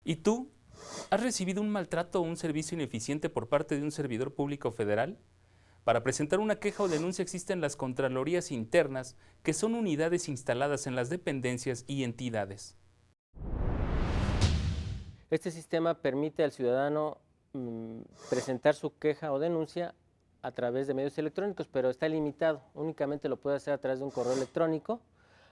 ¿Y tú? ¿Has recibido un maltrato o un servicio ineficiente por parte de un servidor público federal? Para presentar una queja o denuncia existen las Contralorías Internas, que son unidades instaladas en las dependencias y entidades. Este sistema permite al ciudadano presentar su queja o denuncia a través de medios electrónicos, pero está limitado. Únicamente lo puede hacer a través de un correo electrónico,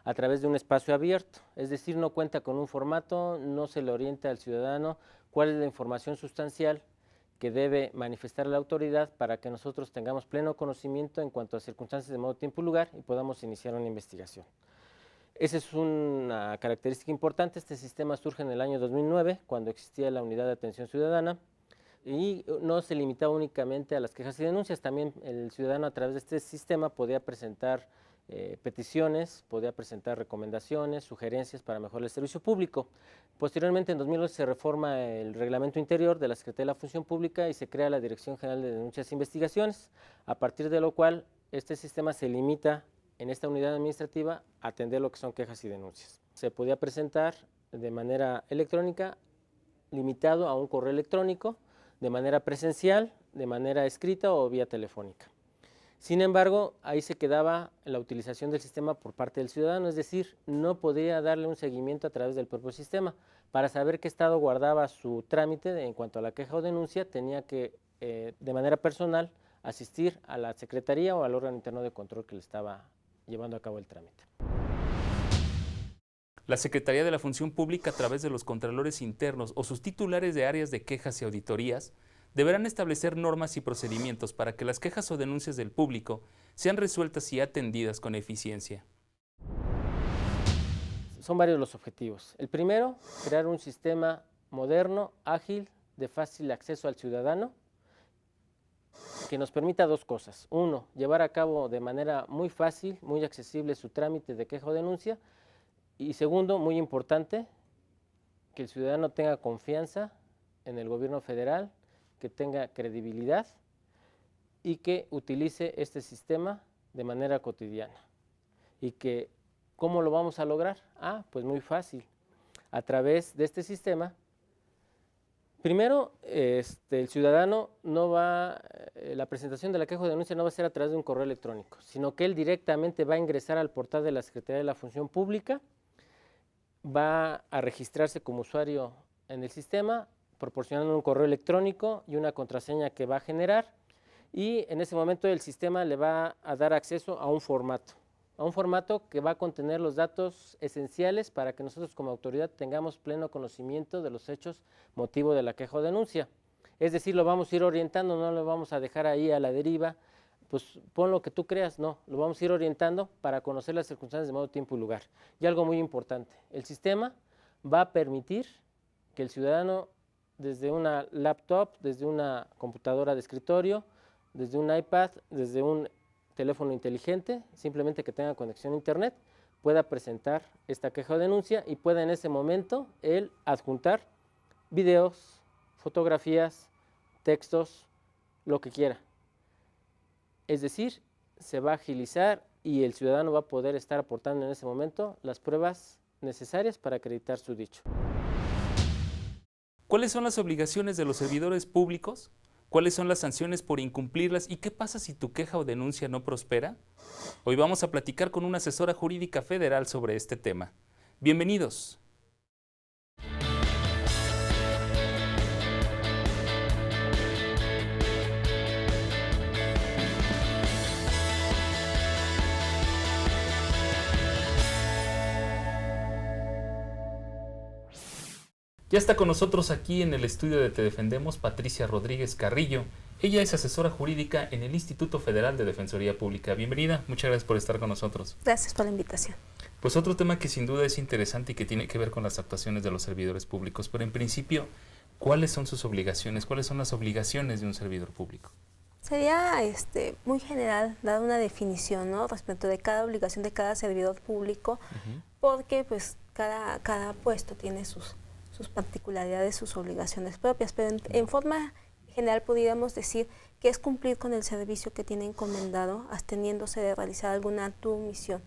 a través de un espacio abierto. Es decir, no cuenta con un formato, no se le orienta al ciudadano cuál es la información sustancial que debe manifestar la autoridad para que nosotros tengamos pleno conocimiento en cuanto a circunstancias de modo, tiempo y lugar y podamos iniciar una investigación. Esa es una característica importante. Este sistema surge en el año 2009, cuando existía la Unidad de Atención Ciudadana, y no se limitaba únicamente a las quejas y denuncias. También el ciudadano a través de este sistema podía presentar peticiones, podía presentar recomendaciones, sugerencias para mejorar el servicio público. Posteriormente, en 2011, se reforma el reglamento interior de la Secretaría de la Función Pública y se crea la Dirección General de Denuncias e Investigaciones, a partir de lo cual este sistema se limita en esta unidad administrativa a atender lo que son quejas y denuncias. Se podía presentar de manera electrónica, limitado a un correo electrónico, de manera presencial, de manera escrita o vía telefónica. Sin embargo, ahí se quedaba la utilización del sistema por parte del ciudadano, es decir, no podía darle un seguimiento a través del propio sistema. Para saber qué estado guardaba su trámite en cuanto a la queja o denuncia, tenía que, de manera personal, asistir a la Secretaría o al órgano interno de control que le estaba llevando a cabo el trámite. La Secretaría de la Función Pública, a través de los contralores internos o sus titulares de áreas de quejas y auditorías, deberán establecer normas y procedimientos para que las quejas o denuncias del público sean resueltas y atendidas con eficiencia. Son varios los objetivos. El primero, crear un sistema moderno, ágil, de fácil acceso al ciudadano, que nos permita dos cosas. Uno, llevar a cabo de manera muy fácil, muy accesible su trámite de queja o denuncia. Y segundo, muy importante, que el ciudadano tenga confianza en el gobierno federal, que tenga credibilidad y que utilice este sistema de manera cotidiana. Y que, ¿cómo lo vamos a lograr? Pues muy fácil. A través de este sistema, primero, el ciudadano no va, la presentación de la queja o denuncia no va a ser a través de un correo electrónico, sino que él directamente va a ingresar al portal de la Secretaría de la Función Pública, va a registrarse como usuario en el sistema, proporcionando un correo electrónico y una contraseña que va a generar, y en ese momento el sistema le va a dar acceso a un formato que va a contener los datos esenciales para que nosotros como autoridad tengamos pleno conocimiento de los hechos motivo de la queja o denuncia. Es decir, lo vamos a ir orientando, no lo vamos a dejar ahí a la deriva, pues pon lo que tú creas, no, lo vamos a ir orientando para conocer las circunstancias de modo, tiempo y lugar. Y algo muy importante, el sistema va a permitir que el ciudadano, desde una laptop, desde una computadora de escritorio, desde un iPad, desde un teléfono inteligente, simplemente que tenga conexión a internet, pueda presentar esta queja o denuncia y pueda en ese momento él adjuntar videos, fotografías, textos, lo que quiera. Es decir, se va a agilizar y el ciudadano va a poder estar aportando en ese momento las pruebas necesarias para acreditar su dicho. ¿Cuáles son las obligaciones de los servidores públicos? ¿Cuáles son las sanciones por incumplirlas? ¿Y qué pasa si tu queja o denuncia no prospera? Hoy vamos a platicar con una asesora jurídica federal sobre este tema. Bienvenidos. Ya está con nosotros aquí en el estudio de Te Defendemos Patricia Rodríguez Carrillo. Ella es asesora jurídica en el Instituto Federal de Defensoría Pública. Bienvenida, muchas gracias por estar con nosotros. Gracias por la invitación. Pues otro tema que sin duda es interesante y que tiene que ver con las actuaciones de los servidores públicos, pero en principio, ¿cuáles son sus obligaciones? ¿Cuáles son las obligaciones de un servidor público? Sería muy general dar una definición, ¿no?, respecto de cada obligación de cada servidor público, porque pues cada puesto tiene sus particularidades, sus obligaciones propias, pero en forma general podríamos decir que es cumplir con el servicio que tiene encomendado, absteniéndose de realizar algún acto o misión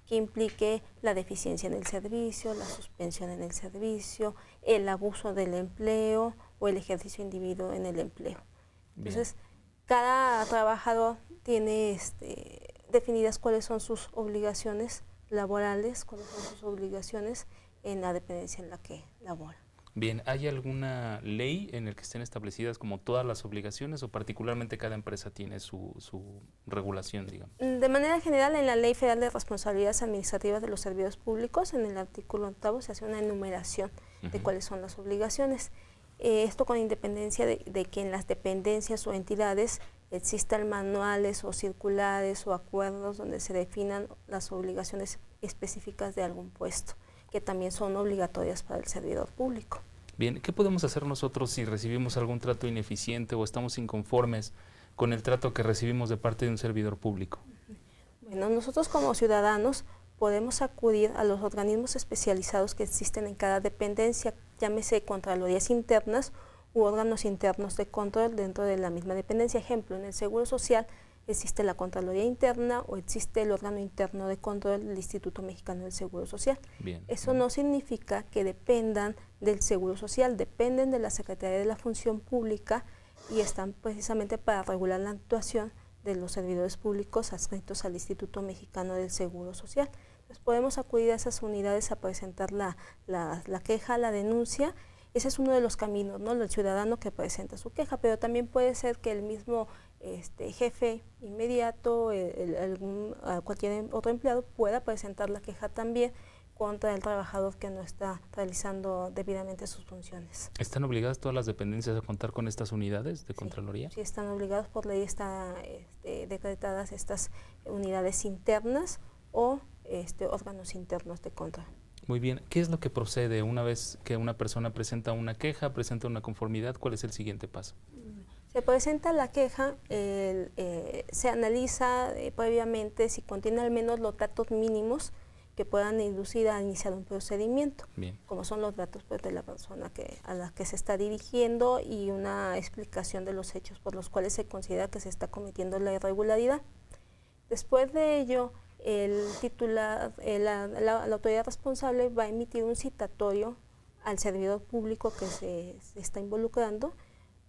que implique la deficiencia en el servicio, la suspensión en el servicio, el abuso del empleo o el ejercicio indebido en el empleo. Entonces, cada trabajador tiene definidas cuáles son sus obligaciones laborales, cuáles son sus obligaciones en la dependencia en la que labora. Bien, ¿hay alguna ley en la que estén establecidas como todas las obligaciones o particularmente cada empresa tiene su regulación, digamos? De manera general, en la Ley Federal de Responsabilidades Administrativas de los Servidores Públicos, en el artículo 8 se hace una enumeración de cuáles son las obligaciones. Esto con independencia de que en las dependencias o entidades existan manuales o circulares o acuerdos donde se definan las obligaciones específicas de algún puesto, que también son obligatorias para el servidor público. Bien, ¿qué podemos hacer nosotros si recibimos algún trato ineficiente o estamos inconformes con el trato que recibimos de parte de un servidor público? Bueno, nosotros como ciudadanos podemos acudir a los organismos especializados que existen en cada dependencia, llámese contralorías internas u órganos internos de control dentro de la misma dependencia. Ejemplo, en el Seguro Social existe la Contraloría Interna o existe el órgano interno de control del Instituto Mexicano del Seguro Social. Bien. Eso no significa que dependan del Seguro Social, dependen de la Secretaría de la Función Pública y están precisamente para regular la actuación de los servidores públicos adscritos al Instituto Mexicano del Seguro Social. Entonces podemos acudir a esas unidades a presentar la queja, la denuncia. Ese es uno de los caminos, ¿no? El ciudadano que presenta su queja, pero también puede ser que el mismo jefe inmediato, cualquier otro empleado pueda presentar la queja también contra el trabajador que no está realizando debidamente sus funciones. ¿Están obligadas todas las dependencias a contar con estas unidades de Contraloría? Sí, están obligados por ley, están decretadas estas unidades internas o órganos internos de control. Muy bien. ¿Qué es lo que procede una vez que una persona presenta una queja, presenta una conformidad? ¿Cuál es el siguiente paso? Se presenta la queja, se analiza previamente si contiene al menos los datos mínimos que puedan inducir a iniciar un procedimiento, Bien. como son los datos pues, de la persona a la que se está dirigiendo y una explicación de los hechos por los cuales se considera que se está cometiendo la irregularidad. Después de ello, el titular, la autoridad responsable va a emitir un citatorio al servidor público que se está involucrando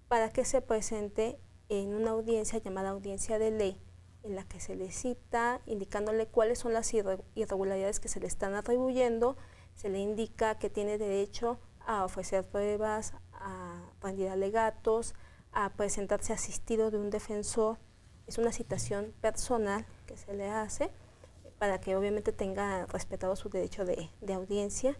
para que se presente en una audiencia llamada audiencia de ley, en la que se le cita indicándole cuáles son las irregularidades que se le están atribuyendo, se le indica que tiene derecho a ofrecer pruebas, a rendir alegatos, a presentarse asistido de un defensor. Es una citación personal que se le hace para que obviamente tenga respetado su derecho de audiencia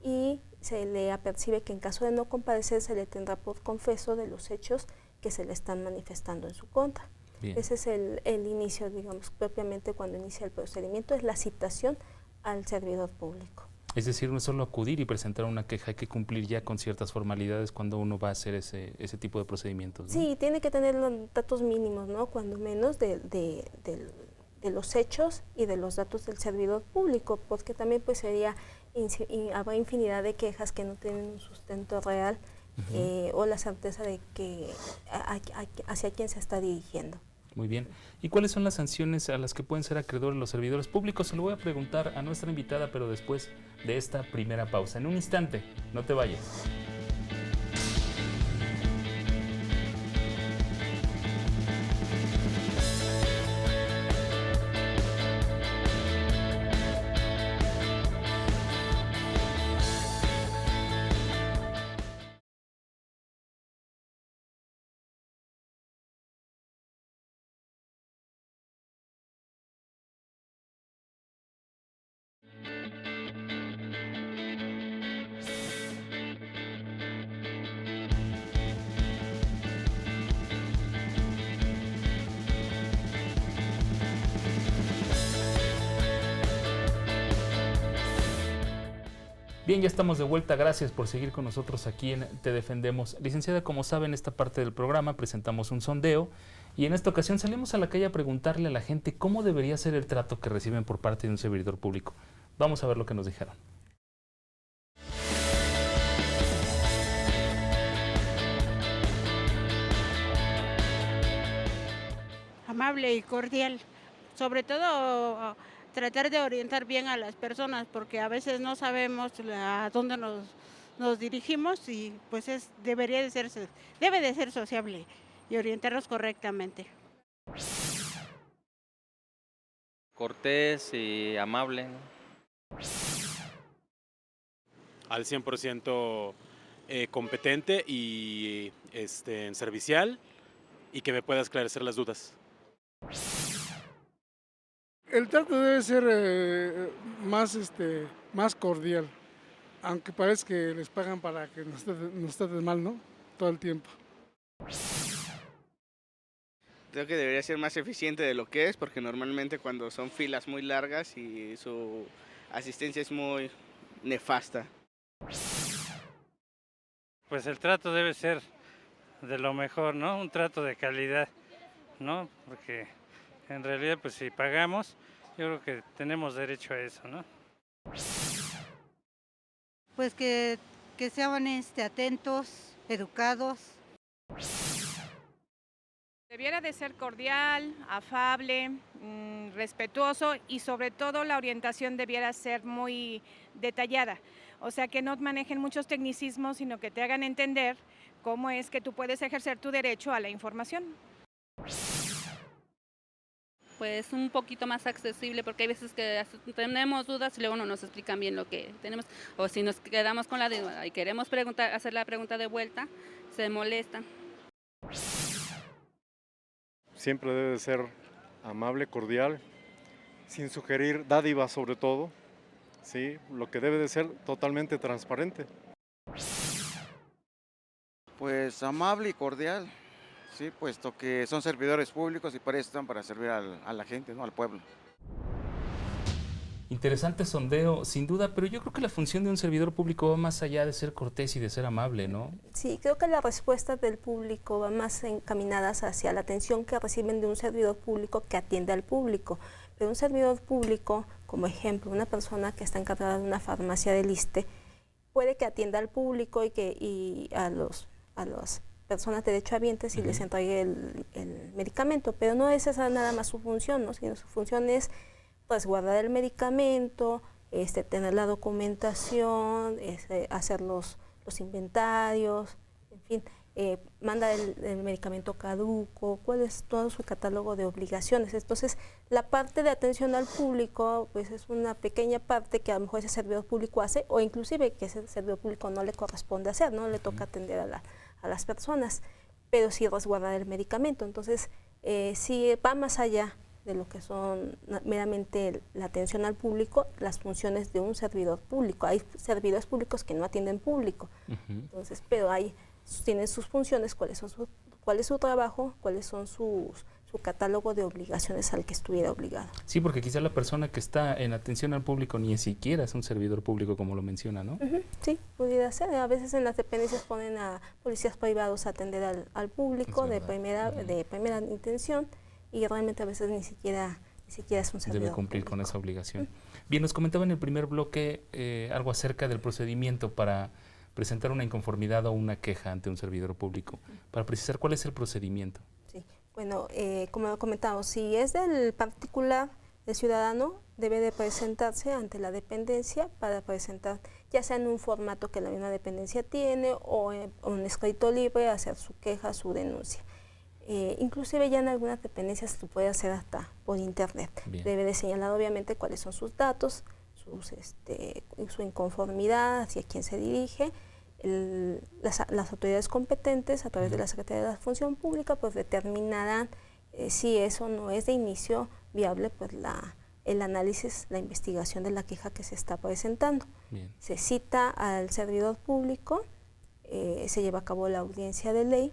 y se le apercibe que en caso de no comparecer se le tendrá por confeso de los hechos que se le están manifestando en su contra. Bien. Ese es el inicio, digamos, propiamente cuando inicia el procedimiento, es la citación al servidor público. Es decir, no es solo acudir y presentar una queja, hay que cumplir ya con ciertas formalidades cuando uno va a hacer ese tipo de procedimientos, ¿no? Sí, tiene que tener los datos mínimos, ¿no? Cuando menos de los hechos y de los datos del servidor público, porque también pues habrá infinidad de quejas que no tienen un sustento real o la certeza de que hacia quién se está dirigiendo. Muy bien. ¿Y cuáles son las sanciones a las que pueden ser acreedores los servidores públicos? Se lo voy a preguntar a nuestra invitada, pero después de esta primera pausa. En un instante, no te vayas. Bien, ya estamos de vuelta. Gracias por seguir con nosotros aquí en Te Defendemos. Licenciada, como saben, en esta parte del programa presentamos un sondeo y en esta ocasión salimos a la calle a preguntarle a la gente cómo debería ser el trato que reciben por parte de un servidor público. Vamos a ver lo que nos dijeron. Amable y cordial, sobre todo tratar de orientar bien a las personas, porque a veces no sabemos a dónde nos dirigimos y pues debe de ser sociable y orientarnos correctamente. Cortés y amable, ¿no? Al 100% competente y servicial, y que me pueda esclarecer las dudas. El trato debe ser más cordial, aunque parece que les pagan para que nos traten mal, ¿no? Todo el tiempo. Creo que debería ser más eficiente de lo que es, porque normalmente cuando son filas muy largas y su asistencia es muy nefasta. Pues el trato debe ser de lo mejor, ¿no? Un trato de calidad, ¿no? Porque en realidad, pues si pagamos, yo creo que tenemos derecho a eso, ¿no? Pues que sean atentos, educados. Debiera de ser cordial, afable, respetuoso y sobre todo la orientación debiera ser muy detallada. O sea, que no manejen muchos tecnicismos, sino que te hagan entender cómo es que tú puedes ejercer tu derecho a la información. Pues un poquito más accesible, porque hay veces que tenemos dudas y luego no nos explican bien lo que tenemos, o si nos quedamos con la duda y queremos hacer la pregunta de vuelta, se molestan. Siempre debe ser amable, cordial, sin sugerir dádivas sobre todo, ¿sí? Lo que debe de ser totalmente transparente. Pues amable y cordial, sí, puesto que son servidores públicos y para eso están, para servir a la gente, ¿no? Al pueblo. Interesante sondeo, sin duda, pero yo creo que la función de un servidor público va más allá de ser cortés y de ser amable, ¿no? Sí, creo que las respuestas del público van más encaminadas hacia la atención que reciben de un servidor público que atiende al público. Pero un servidor público, como ejemplo, una persona que está encargada de una farmacia del ISSSTE, puede que atienda al público y a las personas derechohabientes y les entregue el medicamento, pero no es esa nada más su función, ¿no? Sino su función es pues guardar el medicamento, tener la documentación, hacer los inventarios, en fin, manda el medicamento caduco, cuál es todo su catálogo de obligaciones. Entonces, la parte de atención al público pues es una pequeña parte que a lo mejor ese servidor público hace, o inclusive que ese servidor público no le corresponde hacer, no le toca atender a las personas, pero sí resguardar el medicamento. Entonces, sí va más allá de lo que son meramente la atención al público, las funciones de un servidor público. Hay servidores públicos que no atienden público, entonces, pero tienen sus funciones, cuál es su trabajo, cuáles son su catálogo de obligaciones al que estuviera obligado. Sí, porque quizá la persona que está en atención al público ni siquiera es un servidor público, como lo menciona, ¿no? Sí, pudiera ser. A veces en las dependencias ponen a policías privados a atender al público de primera intención, y realmente a veces ni siquiera es un servidor debe cumplir público con esa obligación. Bien, nos comentaba en el primer bloque algo acerca del procedimiento para presentar una inconformidad o una queja ante un servidor público. Para precisar, ¿cuál es el procedimiento? Sí, bueno, como lo comentamos, si es del particular, el ciudadano debe de presentarse ante la dependencia para presentar, ya sea en un formato que la misma dependencia tiene o en un escrito libre, hacer su queja, su denuncia. Inclusive ya en algunas dependencias se puede hacer hasta por internet. Bien. Debe de señalar obviamente cuáles son sus datos, su inconformidad, hacia quién se dirige. Las autoridades competentes a través de la Secretaría de la Función Pública pues determinarán si eso no es de inicio viable, pues el análisis, la investigación de la queja que se está presentando. Bien. Se cita al servidor público, se lleva a cabo la audiencia de ley,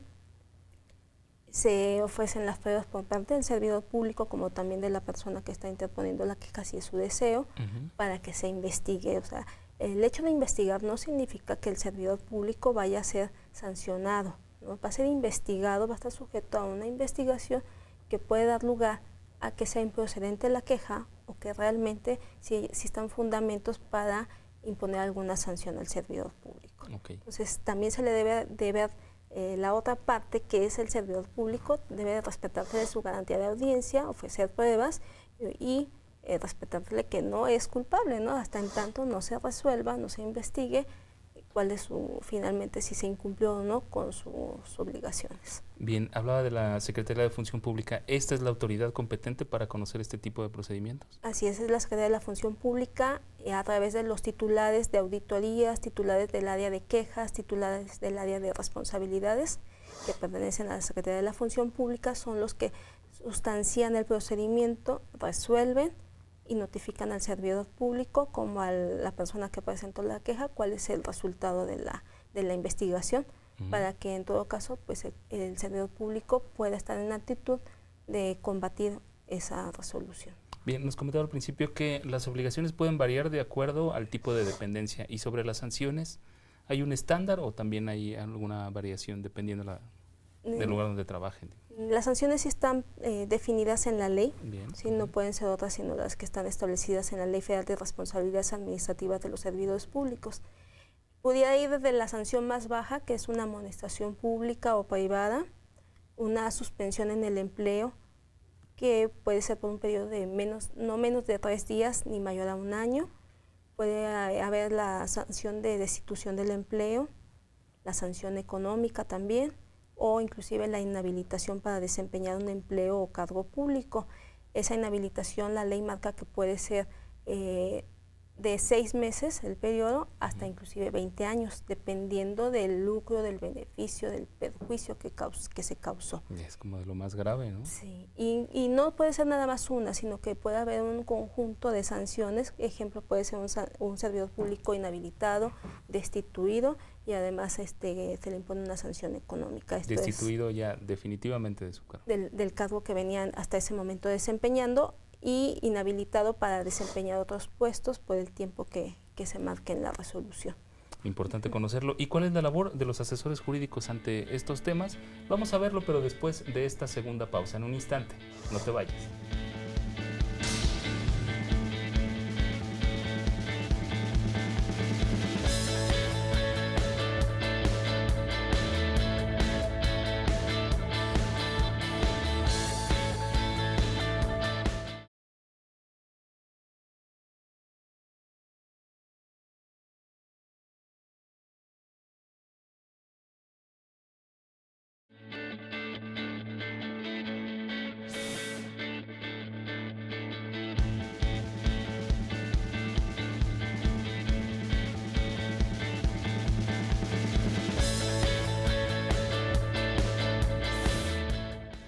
se ofrecen las pruebas por parte del servidor público como también de la persona que está interponiendo la queja, si es su deseo, para que se investigue. O sea, el hecho de investigar no significa que el servidor público vaya a ser sancionado, ¿no? Va a ser investigado, va a estar sujeto a una investigación que puede dar lugar a que sea improcedente la queja o que realmente si existan fundamentos para imponer alguna sanción al servidor público. Okay. Entonces, también se le debe de ver la otra parte, que es el servidor público, debe respetarse de su garantía de audiencia, ofrecer pruebas y respetarle que no es culpable, ¿no? Hasta en tanto no se resuelva, no se investigue cuál es finalmente si se incumplió o no con sus obligaciones. Bien, hablaba de la Secretaría de Función Pública. ¿Esta es la autoridad competente para conocer este tipo de procedimientos? Así es la Secretaría de la Función Pública a través de los titulares de auditorías, titulares del área de quejas, titulares del área de responsabilidades que pertenecen a la Secretaría de la Función Pública, son los que sustancian el procedimiento, resuelven y notifican al servidor público como a la persona que presentó la queja cuál es el resultado de la investigación, para que en todo caso pues el servidor público pueda estar en actitud de combatir esa resolución. Bien, nos comentaba al principio que las obligaciones pueden variar de acuerdo al tipo de dependencia, y sobre las sanciones, ¿hay un estándar o también hay alguna variación dependiendo del lugar donde trabajen? Las sanciones sí están definidas en la ley, Bien. ¿sí? No pueden ser otras sino las que están establecidas en la Ley Federal de Responsabilidades Administrativas de los Servidores Públicos. Pudiera ir desde la sanción más baja, que es una amonestación pública o privada, una suspensión en el empleo, que puede ser por un periodo de no menos de 3 días ni mayor a 1 año. Puede haber la sanción de destitución del empleo, la sanción económica también, o inclusive la inhabilitación para desempeñar un empleo o cargo público. Esa inhabilitación, la ley marca que puede ser de 6 meses el periodo hasta inclusive 20 años, dependiendo del lucro, del beneficio, del perjuicio que se causó. Es como de lo más grave, ¿no? Sí, y no puede ser nada más una, sino que puede haber un conjunto de sanciones. Ejemplo, puede ser un servidor público inhabilitado, destituido, y además se le impone una sanción económica. Esto destituido ya definitivamente de su cargo. Del cargo que venían hasta ese momento desempeñando, y inhabilitado para desempeñar otros puestos por el tiempo que se marque en la resolución. Importante conocerlo. ¿Y cuál es la labor de los asesores jurídicos ante estos temas? Vamos a verlo, pero después de esta segunda pausa, en un instante. No te vayas.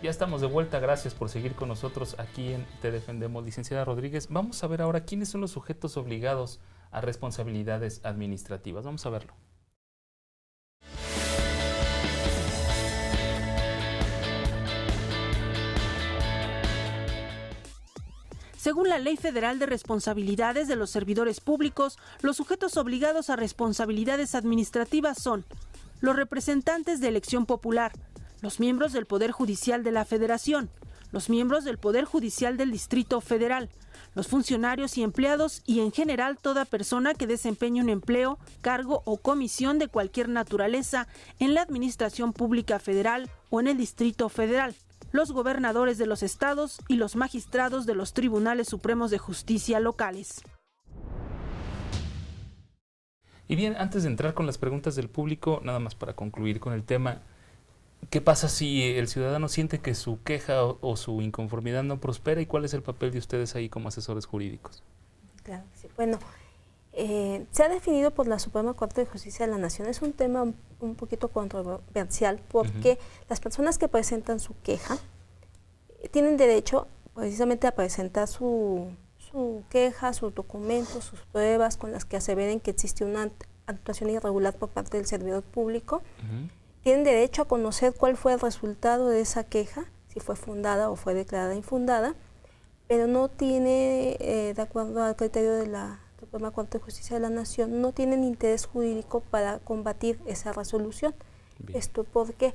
Ya estamos de vuelta, gracias por seguir con nosotros aquí en Te Defendemos. Licenciada Rodríguez, vamos a ver ahora quiénes son los sujetos obligados a responsabilidades administrativas. Vamos a verlo. Según la Ley Federal de Responsabilidades de los Servidores Públicos, los sujetos obligados a responsabilidades administrativas son los representantes de elección popular, los miembros del Poder Judicial de la Federación, los miembros del Poder Judicial del Distrito Federal, los funcionarios y empleados y en general toda persona que desempeñe un empleo, cargo o comisión de cualquier naturaleza en la Administración Pública Federal o en el Distrito Federal, los gobernadores de los estados y los magistrados de los Tribunales Supremos de Justicia locales. Y bien, antes de entrar con las preguntas del público, nada más para concluir con el tema, ¿qué pasa si el ciudadano siente que su queja o su inconformidad no prospera, y cuál es el papel de ustedes ahí como asesores jurídicos? Claro, sí. Bueno, se ha definido por la Suprema Corte de Justicia de la Nación. Es un tema un poquito controversial porque las personas que presentan su queja tienen derecho precisamente a presentar su queja, sus documentos, sus pruebas con las que aseveren que existe una actuación irregular por parte del servidor público. Tienen derecho a conocer cuál fue el resultado de esa queja, si fue fundada o fue declarada infundada, pero no tiene, de acuerdo al criterio de la Suprema Corte de Justicia de la Nación, no tienen interés jurídico para combatir esa resolución. Bien. Esto porque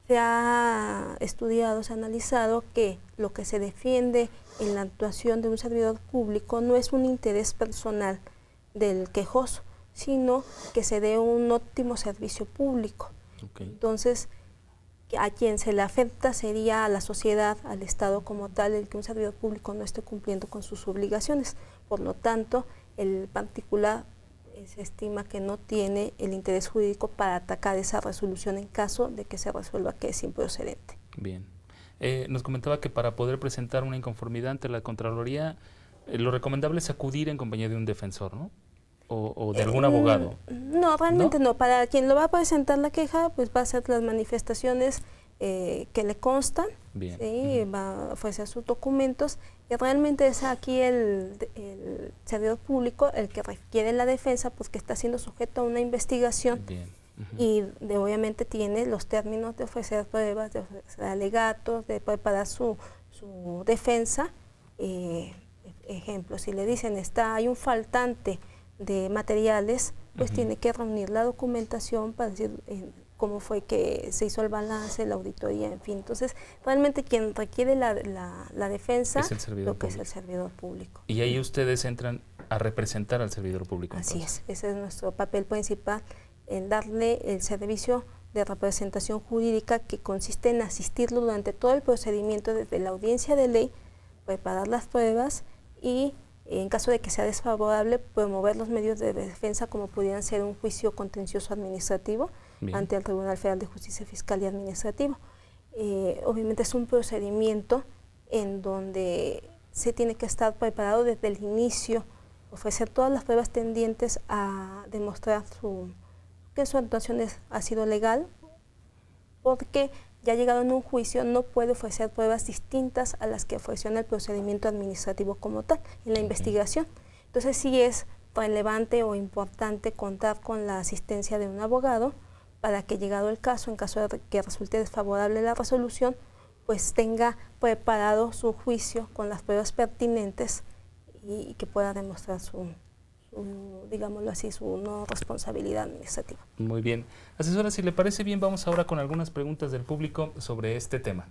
se ha estudiado, se ha analizado que lo que se defiende en la actuación de un servidor público no es un interés personal del quejoso, sino que se dé un óptimo servicio público. Okay. Entonces, a quien se le afecta sería a la sociedad, al Estado como tal, el que un servidor público no esté cumpliendo con sus obligaciones. Por lo tanto, el particular se estima que no tiene el interés jurídico para atacar esa resolución en caso de que se resuelva que es improcedente. Bien. Nos comentaba que para poder presentar una inconformidad ante la Contraloría, lo recomendable es acudir en compañía de un defensor, ¿no? O de algún abogado. No, realmente no. Para quien lo va a presentar la queja, pues va a hacer las manifestaciones que le constan, Bien. ¿sí? Va a ofrecer sus documentos, y realmente es aquí el servidor público el que requiere la defensa, pues que está siendo sujeto a una investigación. Bien. Y obviamente tiene los términos de ofrecer pruebas, de ofrecer alegatos, de preparar su defensa. Ejemplo, si le dicen hay un faltante de materiales, pues tiene que reunir la documentación para decir cómo fue que se hizo el balance, la auditoría, en fin. Entonces, realmente quien requiere la defensa es el servidor lo que público. es el servidor público. Y ahí ustedes entran a representar al servidor público. Así entonces. es, ese es nuestro papel principal, en darle el servicio de representación jurídica que consiste en asistirlo durante todo el procedimiento desde la audiencia de ley, preparar las pruebas y en caso de que sea desfavorable, promover los medios de defensa como pudieran ser un juicio contencioso administrativo ante el Tribunal Federal de Justicia Fiscal y Administrativo. Obviamente es un procedimiento en donde se tiene que estar preparado desde el inicio, ofrecer todas las pruebas tendientes a demostrar que su actuación ha sido legal, porque ya llegado en un juicio no puede ofrecer pruebas distintas a las que ofreció en el procedimiento administrativo como tal, en la investigación. Entonces sí es relevante o importante contar con la asistencia de un abogado para que, llegado el caso, en caso de que resulte desfavorable la resolución, pues tenga preparado su juicio con las pruebas pertinentes y que pueda demostrar digámoslo así, su no responsabilidad administrativa. Muy bien. Asesora, si le parece bien, vamos ahora con algunas preguntas del público sobre este tema.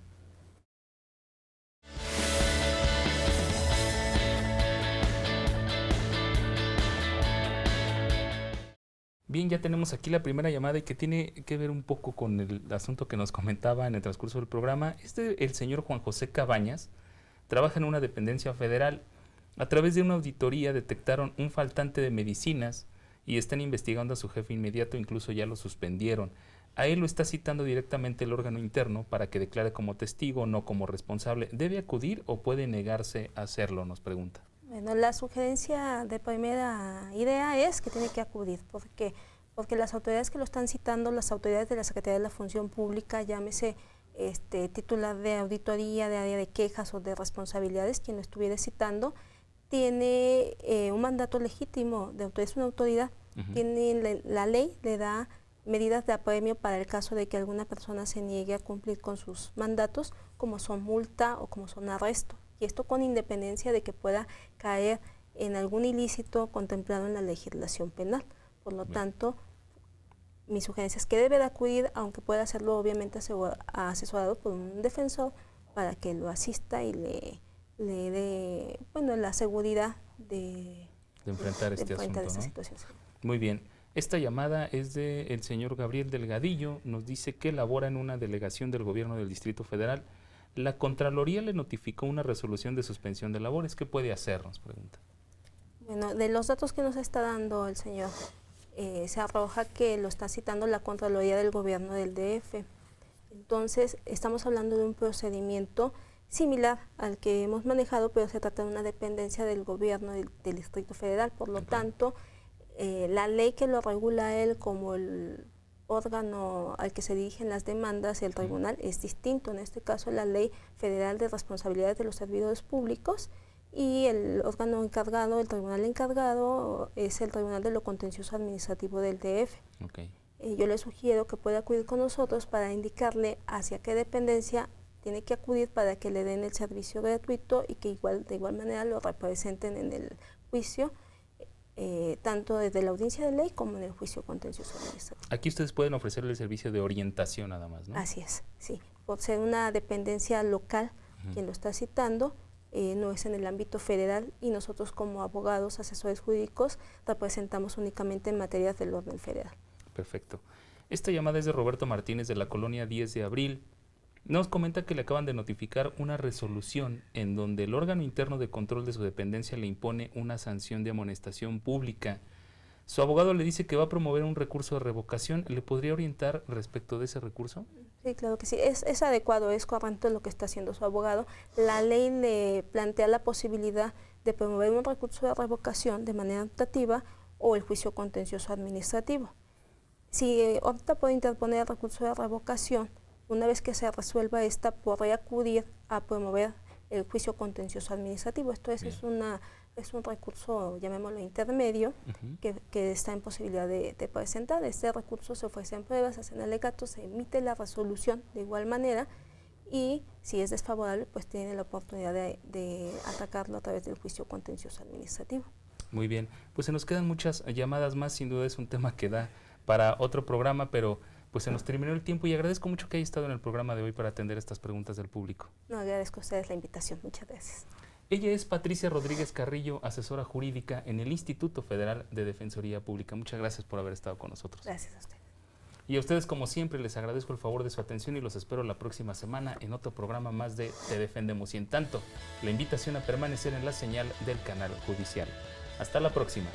Bien, ya tenemos aquí la primera llamada y que tiene que ver un poco con el asunto que nos comentaba en el transcurso del programa. El señor Juan José Cabañas trabaja en una dependencia federal. A través de una auditoría detectaron un faltante de medicinas y están investigando a su jefe inmediato, incluso ya lo suspendieron. A él lo está citando directamente el órgano interno para que declare como testigo, no como responsable. ¿Debe acudir o puede negarse a hacerlo?, nos pregunta. Bueno, la sugerencia de primera idea es que tiene que acudir, porque las autoridades que lo están citando, las autoridades de la Secretaría de la Función Pública, llámese titular de auditoría, de área de quejas o de responsabilidades, quien lo estuviera citando, tiene un mandato legítimo, es una autoridad, tiene la ley, le da medidas de apremio para el caso de que alguna persona se niegue a cumplir con sus mandatos, como son multa o como son arresto, y esto con independencia de que pueda caer en algún ilícito contemplado en la legislación penal. Por lo tanto, mi sugerencia es que debe de acudir, aunque pueda hacerlo obviamente asesorado por un defensor, para que lo asista y le dé la seguridad de enfrentar este asunto, esta ¿no? situación. Muy bien. Esta llamada es del señor Gabriel Delgadillo. Nos dice que labora en una delegación del gobierno del Distrito Federal. La Contraloría le notificó una resolución de suspensión de labores. ¿Qué puede hacer?, nos pregunta. Bueno, de los datos que nos está dando el señor, se arroja que lo está citando la Contraloría del Gobierno del DF. Entonces, estamos hablando de un procedimiento similar al que hemos manejado, pero se trata de una dependencia del Gobierno del Distrito Federal. Por lo tanto, la ley que lo regula a él como el órgano al que se dirigen las demandas, el tribunal, es distinto. En este caso, la Ley Federal de Responsabilidades de los Servidores Públicos, y el órgano encargado, el tribunal encargado, es el Tribunal de lo Contencioso Administrativo del DF. Okay. Yo le sugiero que pueda acudir con nosotros para indicarle hacia qué dependencia tiene que acudir para que le den el servicio gratuito y que de igual manera lo representen en el juicio, tanto desde la audiencia de ley como en el juicio contencioso administrativo. Aquí ustedes pueden ofrecerle el servicio de orientación nada más, ¿no? Así es, sí. Por ser una dependencia local quien lo está citando, no es en el ámbito federal, y nosotros como abogados, asesores jurídicos, representamos únicamente en materias del orden federal. Perfecto. Esta llamada es de Roberto Martínez de la colonia 10 de abril. Nos comenta que le acaban de notificar una resolución en donde el órgano interno de control de su dependencia le impone una sanción de amonestación pública. Su abogado le dice que va a promover un recurso de revocación. ¿Le podría orientar respecto de ese recurso? Sí, claro que sí. Es adecuado, es correcto lo que está haciendo su abogado. La ley le plantea la posibilidad de promover un recurso de revocación de manera optativa o el juicio contencioso administrativo. Si opta por interponer el recurso de revocación, una vez que se resuelva esta, podría acudir a promover el juicio contencioso administrativo. Esto es un recurso, llamémoslo intermedio, que está en posibilidad de presentar. Este recurso se ofrecen pruebas, se hacen alegatos, se emite la resolución de igual manera y si es desfavorable, pues tiene la oportunidad de atacarlo a través del juicio contencioso administrativo. Muy bien, pues se nos quedan muchas llamadas más, sin duda es un tema que da para otro programa, pero pues se nos terminó el tiempo y agradezco mucho que haya estado en el programa de hoy para atender estas preguntas del público. No, agradezco a ustedes la invitación, muchas gracias. Ella es Patricia Rodríguez Carrillo, asesora jurídica en el Instituto Federal de Defensoría Pública. Muchas gracias por haber estado con nosotros. Gracias a ustedes. Y a ustedes, como siempre, les agradezco el favor de su atención y los espero la próxima semana en otro programa más de Te Defendemos. Y en tanto, la invitación a permanecer en la señal del canal judicial. Hasta la próxima.